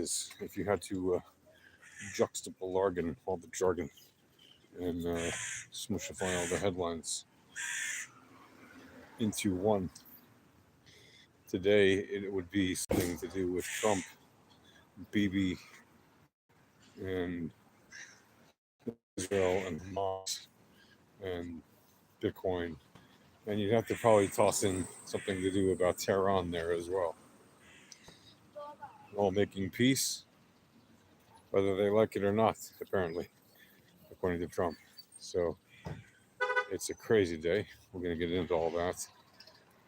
is if you had to juxtapolargon all the jargon and smushify all the headlines into one. Today, it would be something to do with Trump, Bibi, and Israel, and Hamas, and Bitcoin. And you'd have to probably toss in something to do about Tehran there as well. All making peace, whether they like it or not, apparently, according to Trump. So it's a crazy day. We're going to get into all that.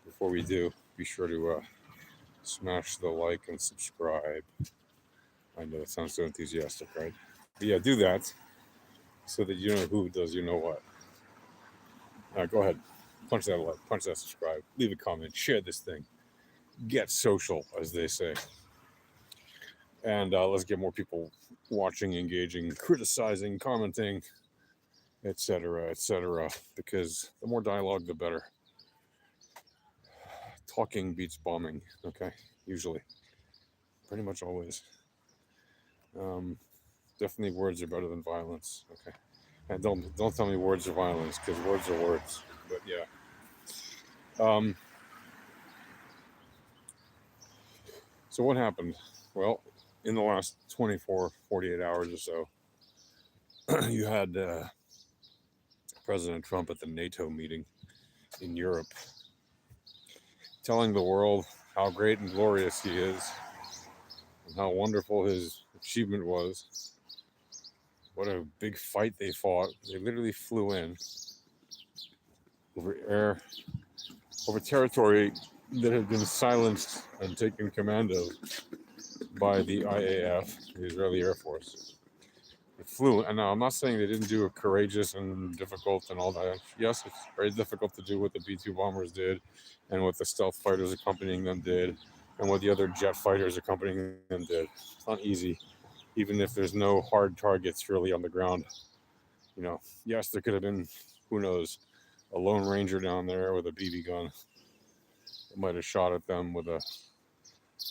Before we do, be sure to smash the like and subscribe. I know it sounds so enthusiastic, right? But yeah, do that so that you know who does you know what. All right, go ahead. Punch that like, punch that subscribe, leave a comment, share this thing. Get social, as they say. And let's get more people watching, engaging, criticizing, commenting, etc., etc. Because the more dialogue, the better. Talking beats bombing, okay? Usually. Pretty much always. Definitely words are better than violence, okay? And don't tell me words are violence, because words are words. But yeah. So what happened? Well, in the last 24, 48 hours or so, you had President Trump at the NATO meeting in Europe telling the world how great and glorious he is and how wonderful his achievement was. What a big fight they fought. They literally flew in over territory that had been silenced and taken command of by the IAF, the Israeli Air Force. It flew, and now I'm not saying they didn't do it courageous and difficult and all that. Yes, it's very difficult to do what the B-2 bombers did and what the stealth fighters accompanying them did and what the other jet fighters accompanying them did. It's not easy, even if there's no hard targets really on the ground. You know, yes, there could have been, who knows, a Lone Ranger down there with a BB gun. It might have shot at them with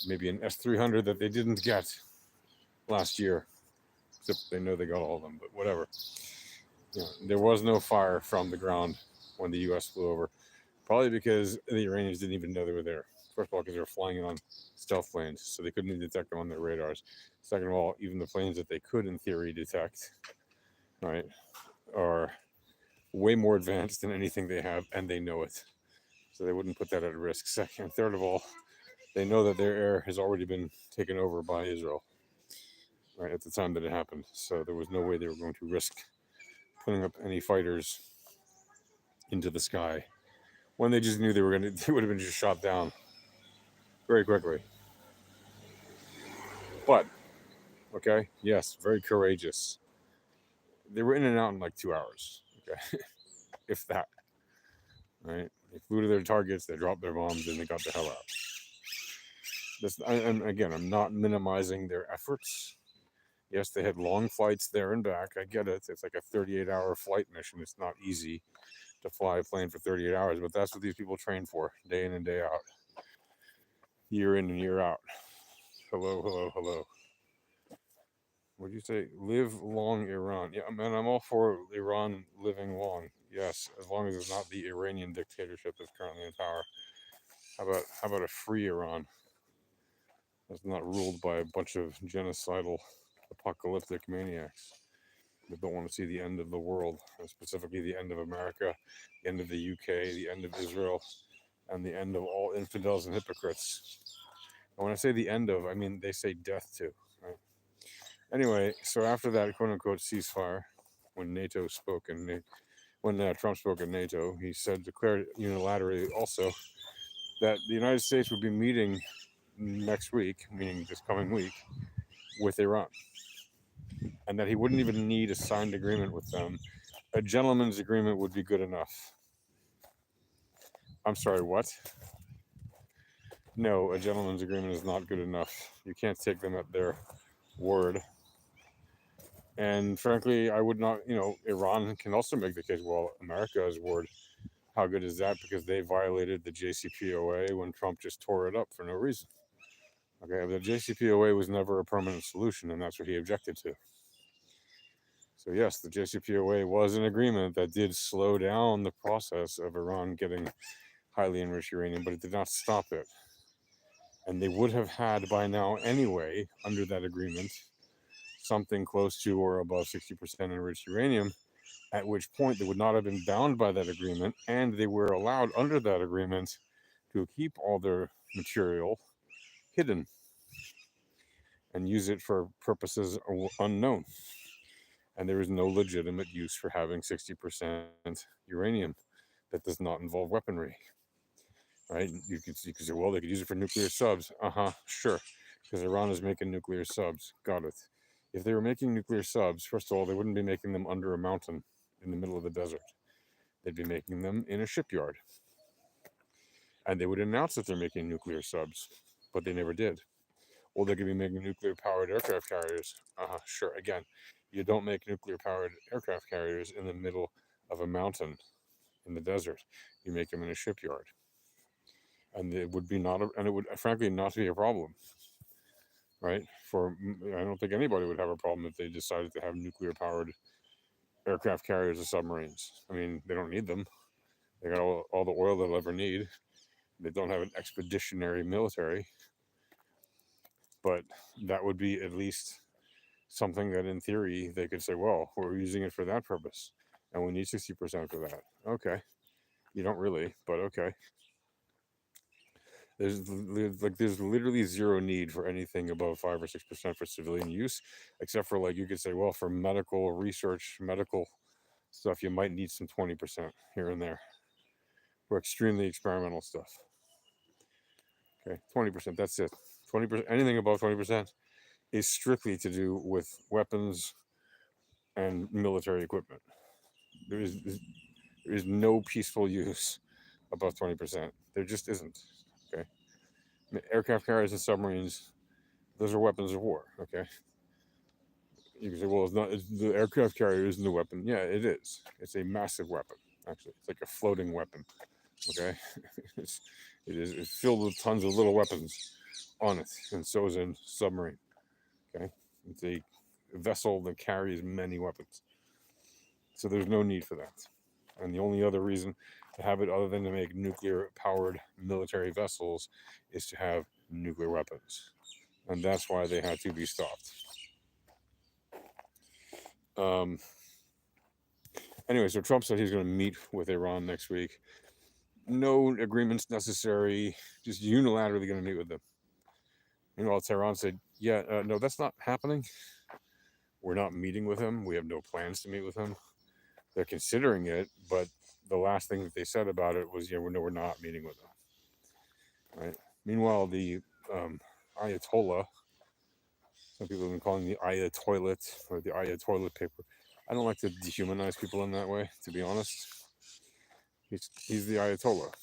maybe an S-300 that they didn't get last year. Except they know they got all of them, but whatever. You know, there was no fire from the ground when the U.S. flew over, probably because the Iranians didn't even know they were there. First of all, because they were flying on stealth planes, so they couldn't even detect them on their radars. Second of all, even the planes that they could, in theory, detect, right, are way more advanced than anything they have, and they know it. So they wouldn't put that at risk. Second, third of all, they know that their air has already been taken over by Israel, right, at the time that it happened. So there was no way they were going to risk putting up any fighters into the sky when they just knew they would have been just shot down very quickly. But okay, yes, very courageous. They were in and out in like 2 hours, okay, if that. Right, they flew to their targets, they dropped their bombs, and they got the hell out. And again, I'm not minimizing their efforts. Yes, they had long flights there and back. I get it. It's like a 38-hour flight mission. It's not easy to fly a plane for 38 hours, but that's what these people train for, day in and day out, year in and year out. Hello, hello, hello. What'd you say? Live long, Iran. Yeah, man, I'm all for Iran living long. Yes, as long as it's not the Iranian dictatorship that's currently in power. How about a free Iran that's not ruled by a bunch of genocidal, apocalyptic maniacs that don't want to see the end of the world, and specifically the end of America, the end of the UK, the end of Israel, and the end of all infidels and hypocrites. And when I say the end of, I mean they say death too, right? Anyway, so after that quote unquote ceasefire, when NATO spoke and when Trump spoke at NATO, he declared unilaterally also that the United States would be meeting next week, meaning this coming week, with Iran, and that he wouldn't even need a signed agreement with them. A gentleman's agreement would be good enough. I'm sorry, what? No, a gentleman's agreement is not good enough. You can't take them at their word. And frankly, I would not, Iran can also make the case, well, America's word, how good is that? Because they violated the JCPOA when Trump just tore it up for no reason. Okay, but the JCPOA was never a permanent solution, and that's what he objected to. So yes, the JCPOA was an agreement that did slow down the process of Iran getting highly enriched uranium, but it did not stop it. And they would have had by now anyway, under that agreement, something close to or above 60% enriched uranium, at which point they would not have been bound by that agreement, and they were allowed under that agreement to keep all their material hidden and use it for purposes unknown. And there is no legitimate use for having 60% uranium that does not involve weaponry. Right? You could say, well, they could use it for nuclear subs. Sure, because Iran is making nuclear subs. Got it. If they were making nuclear subs, first of all, they wouldn't be making them under a mountain in the middle of the desert. They'd be making them in a shipyard. And they would announce that they're making nuclear subs, but they never did. Or they could be making nuclear-powered aircraft carriers. Sure. Again, you don't make nuclear-powered aircraft carriers in the middle of a mountain in the desert. You make them in a shipyard. And it would be not, and it would frankly not be a problem, right? I don't think anybody would have a problem if they decided to have nuclear-powered aircraft carriers or submarines. I mean, they don't need them. They got all the oil they'll ever need. They don't have an expeditionary military, but that would be at least something that in theory they could say, well, we're using it for that purpose and we need 60% for that. Okay. You don't really, but okay. There's literally zero need for anything above 5 or 6% for civilian use, except for, like, you could say, well, for medical research, medical stuff, you might need some 20% here and there for extremely experimental stuff. Okay, 20%, that's it. 20%, anything above 20% is strictly to do with weapons and military equipment. There is no peaceful use above 20%. There just isn't. Okay, aircraft carriers and submarines, those are weapons of war. Okay, you can say, well, the aircraft carrier isn't a weapon. Yeah, it is. It's a massive weapon. Actually, it's like a floating weapon. Okay, it's filled with tons of little weapons on it, and so is a submarine. Okay, it's a vessel that carries many weapons. So there's no need for that. And the only other reason to have it, other than to make nuclear-powered military vessels, is to have nuclear weapons. And that's why they had to be stopped. Anyway, so Trump said he's going to meet with Iran next week. No agreements necessary, just unilaterally going to meet with them. Meanwhile, Tehran said, yeah, no, that's not happening. We're not meeting with him. We have no plans to meet with him. They're considering it, but the last thing that they said about it was, yeah, we're not meeting with them. Right. Meanwhile, the Ayatollah, some people have been calling the Ayatoilet or the Ayatoilet paper. I don't like to dehumanize people in that way, to be honest. He's the Ayatollah.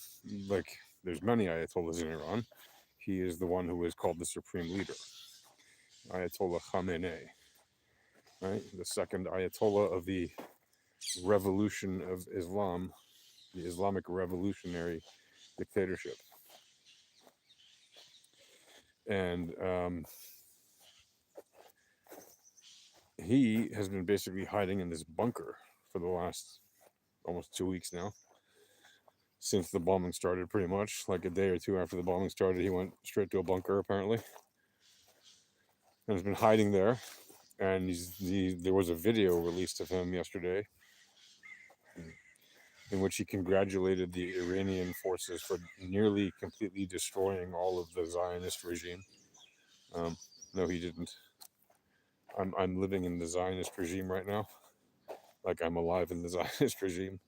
Like, there's many Ayatollahs in Iran. He is the one who is called the supreme leader, Ayatollah Khamenei, right? The second Ayatollah of the Revolution of Islam, the Islamic revolutionary dictatorship. And he has been basically hiding in this bunker for the last almost 2 weeks now, since the bombing started, pretty much. Like a day or two after the bombing started, he went straight to a bunker, apparently, and has been hiding there. And there was a video released of him yesterday in which he congratulated the Iranian forces for nearly completely destroying all of the Zionist regime. No, he didn't. I'm living in the Zionist regime right now. Like, I'm alive in the Zionist regime.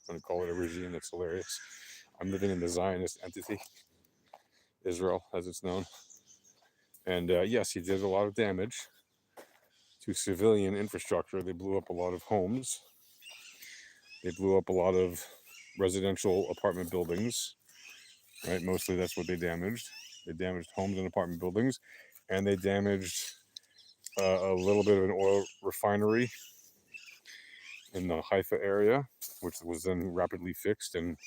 I'm going to call it a regime. That's hilarious. I'm living in the Zionist entity, Israel, as it's known. And yes, he did a lot of damage to civilian infrastructure. They blew up a lot of homes. They blew up a lot of residential apartment buildings, right? Mostly that's what they damaged. They damaged homes and apartment buildings, and they damaged a little bit of an oil refinery in the Haifa area, which was then rapidly fixed and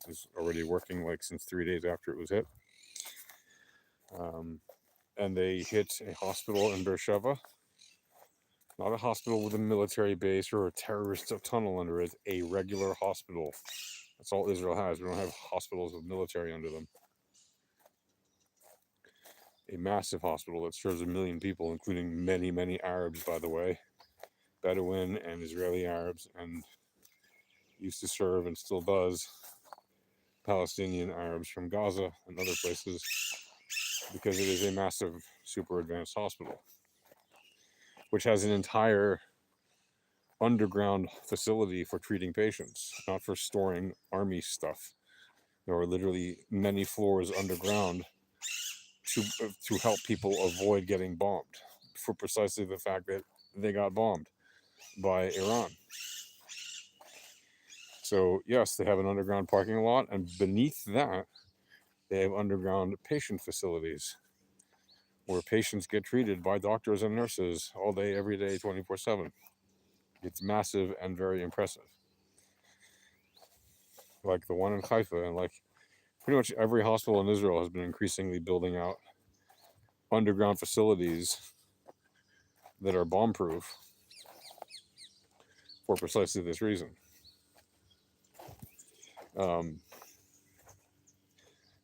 is already working like since 3 days after it was hit. and they hit a hospital in Beersheba. Not a hospital with a military base or a terrorist tunnel under it, a regular hospital. That's all Israel has. We don't have hospitals with military under them. A massive hospital that serves 1 million people, including many, many Arabs, by the way, Bedouin and Israeli Arabs, and used to serve and still does Palestinian Arabs from Gaza and other places, because it is a massive, super advanced hospital, which has an entire underground facility for treating patients, not for storing army stuff. There are literally many floors underground to help people avoid getting bombed, for precisely the fact that they got bombed by Iran. So yes, they have an underground parking lot, and beneath that, they have underground patient facilities where patients get treated by doctors and nurses all day, every day, 24/7. It's massive and very impressive. Like the one in Haifa, and like pretty much every hospital in Israel has been increasingly building out underground facilities that are bomb proof for precisely this reason. Um,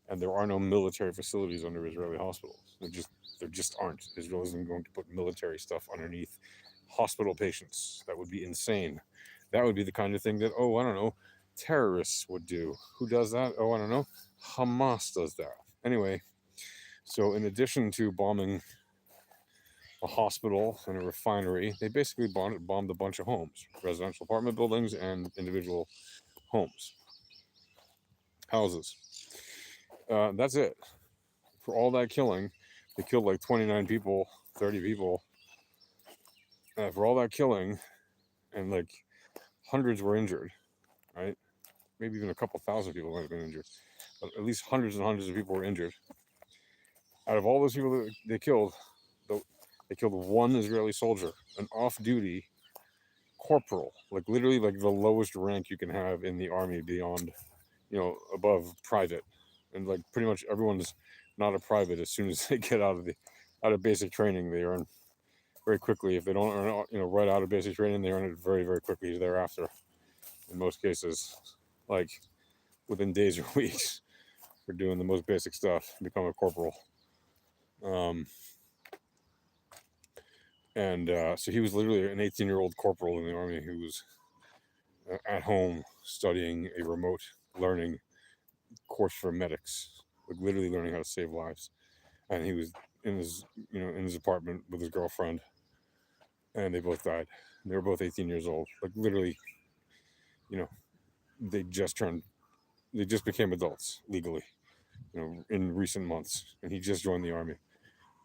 and there are no military facilities under Israeli hospitals. There just aren't. Israel isn't going to put military stuff underneath hospital patients. That would be insane. That would be the kind of thing that, oh, I don't know, terrorists would do. Who does that? Oh, I don't know. Hamas does that. Anyway, so in addition to bombing a hospital and a refinery, they basically bombed a bunch of homes, residential apartment buildings and individual homes, houses. That's it. For all that killing, they killed like 29 people, 30 people. For all that killing, and like hundreds were injured, right? Maybe even a couple thousand people might have been injured, but at least hundreds and hundreds of people were injured. Out of all those people that they killed one Israeli soldier, an off-duty corporal, like literally like the lowest rank you can have in the army beyond, above private. And like pretty much everyone's not a private as soon as they get out of basic training. They earn very quickly. If they don't earn, right out of basic training, they earn it very, very quickly thereafter. In most cases, like within days or weeks, for doing the most basic stuff, become a corporal. So he was literally an 18-year-old corporal in the army who was at home studying a remote learning course for medics, like literally learning how to save lives. And he was in his apartment with his girlfriend, and they both died. They were both 18 years old. Like literally, they just became adults legally, in recent months. And he just joined the army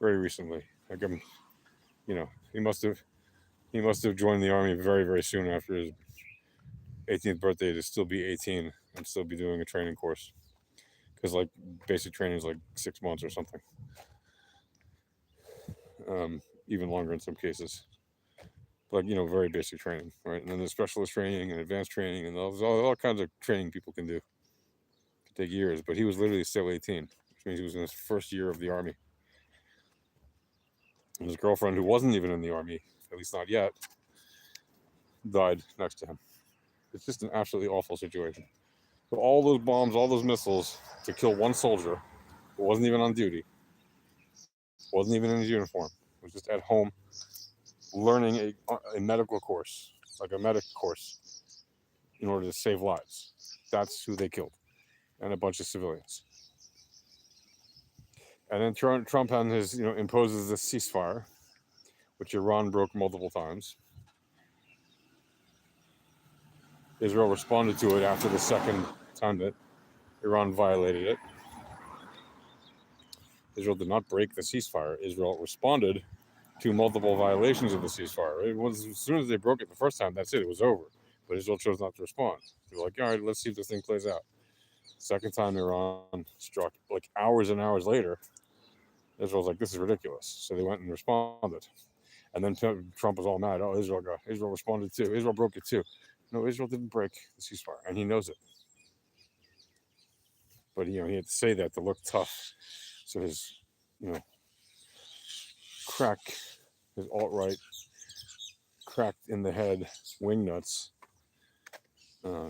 very recently. Like he must have joined the army very, very soon after his 18th birthday to still be 18 and still be doing a training course, because like basic training is like 6 months or something, even longer in some cases. Like very basic training, right? And then there's specialist training and advanced training and all kinds of training people can do. It can take years, but he was literally still 18, which means he was in his first year of the army. And his girlfriend, who wasn't even in the army, at least not yet, died next to him. It's just an absolutely awful situation. So all those bombs, all those missiles to kill one soldier who wasn't even on duty, wasn't even in his uniform, was just at home learning a medical course, like a medic course, in order to save lives. That's who they killed, and a bunch of civilians. And then Trump on his, imposes this ceasefire, which Iran broke multiple times. Israel responded to it after the second time that Iran violated it. Israel did not break the ceasefire. Israel responded to multiple violations of the ceasefire. It was, as soon as they broke it the first time, that's it. It was over. But Israel chose not to respond. They're like, all right, let's see if this thing plays out. Second time Iran struck, like hours and hours later, Israel's like, this is ridiculous. So they went and responded. And then Trump was all mad. Oh, Israel responded too. Israel broke it too. No, Israel didn't break the ceasefire, and he knows it. But he had to say that to look tough. So his, alt-right, cracked in the head wingnuts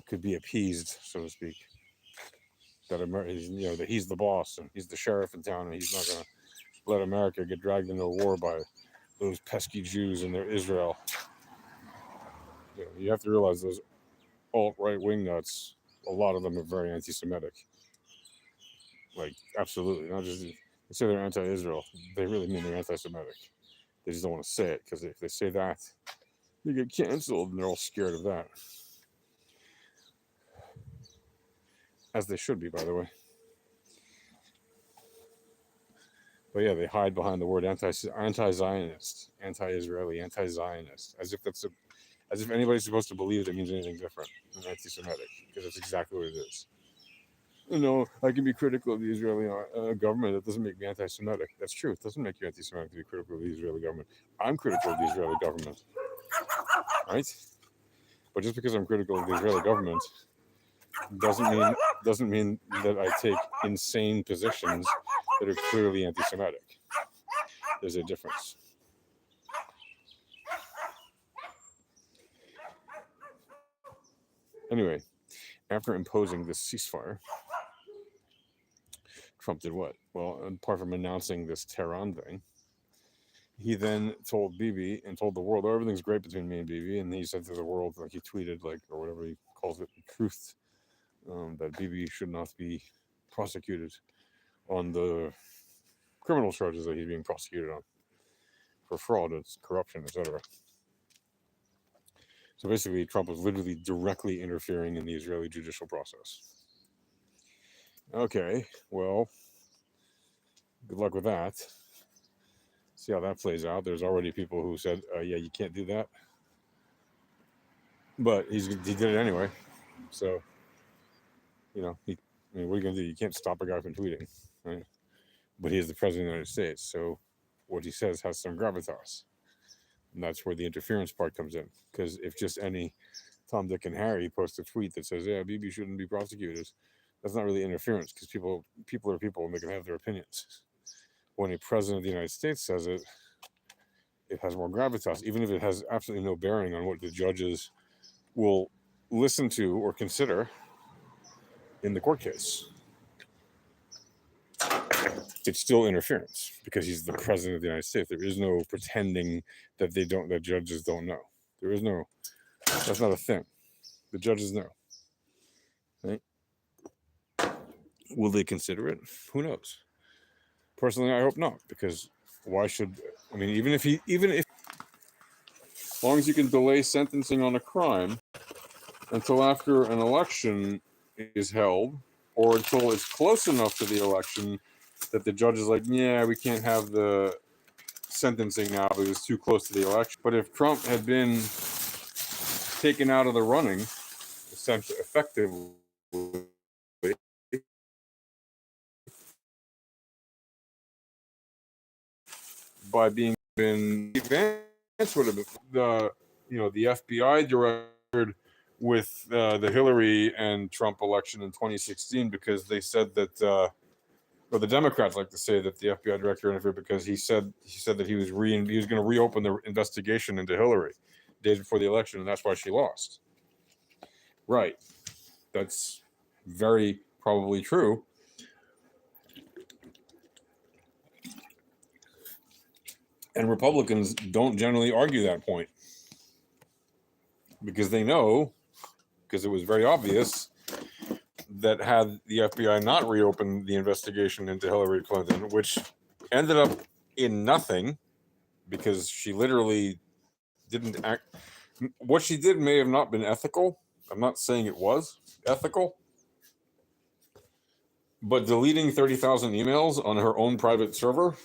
could be appeased, so to speak. That that he's the boss and he's the sheriff in town, and he's not going to let America get dragged into a war by those pesky Jews and their Israel. You have to realize those alt-right wingnuts, a lot of them are very anti-Semitic. Like, absolutely. Not just, they say they're anti-Israel. They really mean they're anti-Semitic. They just don't want to say it, because if they say that, they get canceled, and they're all scared of that. As they should be, by the way. But yeah, they hide behind the word anti-Zionist, anti-Israeli, anti-Zionist, as if anybody's supposed to believe that means anything different than anti-Semitic, because that's exactly what it is. I can be critical of the Israeli government. That doesn't make me anti-Semitic. That's true. It doesn't make you anti-Semitic to be critical of the Israeli government. I'm critical of the Israeli government, right? But just because I'm critical of the Israeli government doesn't mean that I take insane positions that are clearly anti-Semitic. There's a difference. Anyway, after imposing this ceasefire, Trump did what? Well, apart from announcing this Tehran thing, he then told Bibi and told the world, "Oh, everything's great between me and Bibi." And he said to the world, like he tweeted, or whatever he calls it, the truth, that Bibi should not be prosecuted on the criminal charges that he's being prosecuted on for fraud, corruption, etc. So basically, Trump was literally directly interfering in the Israeli judicial process. Okay, well, good luck with that. See how that plays out. There's already people who said, yeah, you can't do that. But he did it anyway. So, what are you going to do? You can't stop a guy from tweeting, right? But he is the president of the United States. So what he says has some gravitas. And that's where the interference part comes in. Because if just any Tom, Dick, and Harry post a tweet that says, yeah, Bibi shouldn't be prosecuted, that's not really interference, because people are people and they can have their opinions. When a president of the United States says it, it has more gravitas, even if it has absolutely no bearing on what the judges will listen to or consider in the court case. It's still interference because he's the president of the United States. There is no pretending that that judges don't know. That's not a thing. The judges know. Right? Will they consider it? Who knows? Personally, I hope not, because why should, even if, as long as you can delay sentencing on a crime until after an election is held, or until it's close enough to the election that the judge is like, yeah, we can't have the sentencing now because it's too close to the election. But if Trump had been taken out of the running, essentially, effectively, by being in advance, would have been the FBI directed with the Hillary and Trump election in 2016, because they said that the Democrats like to say that the FBI director interfered because he said that he was going to reopen the investigation into Hillary days before the election, and that's why she lost. Right. That's very probably true. And Republicans don't generally argue that point, because they know, because it was very obvious, that had the FBI not reopened the investigation into Hillary Clinton, which ended up in nothing, because she literally didn't act. What she did may have not been ethical. I'm not saying it was ethical. But deleting 30,000 emails on her own private server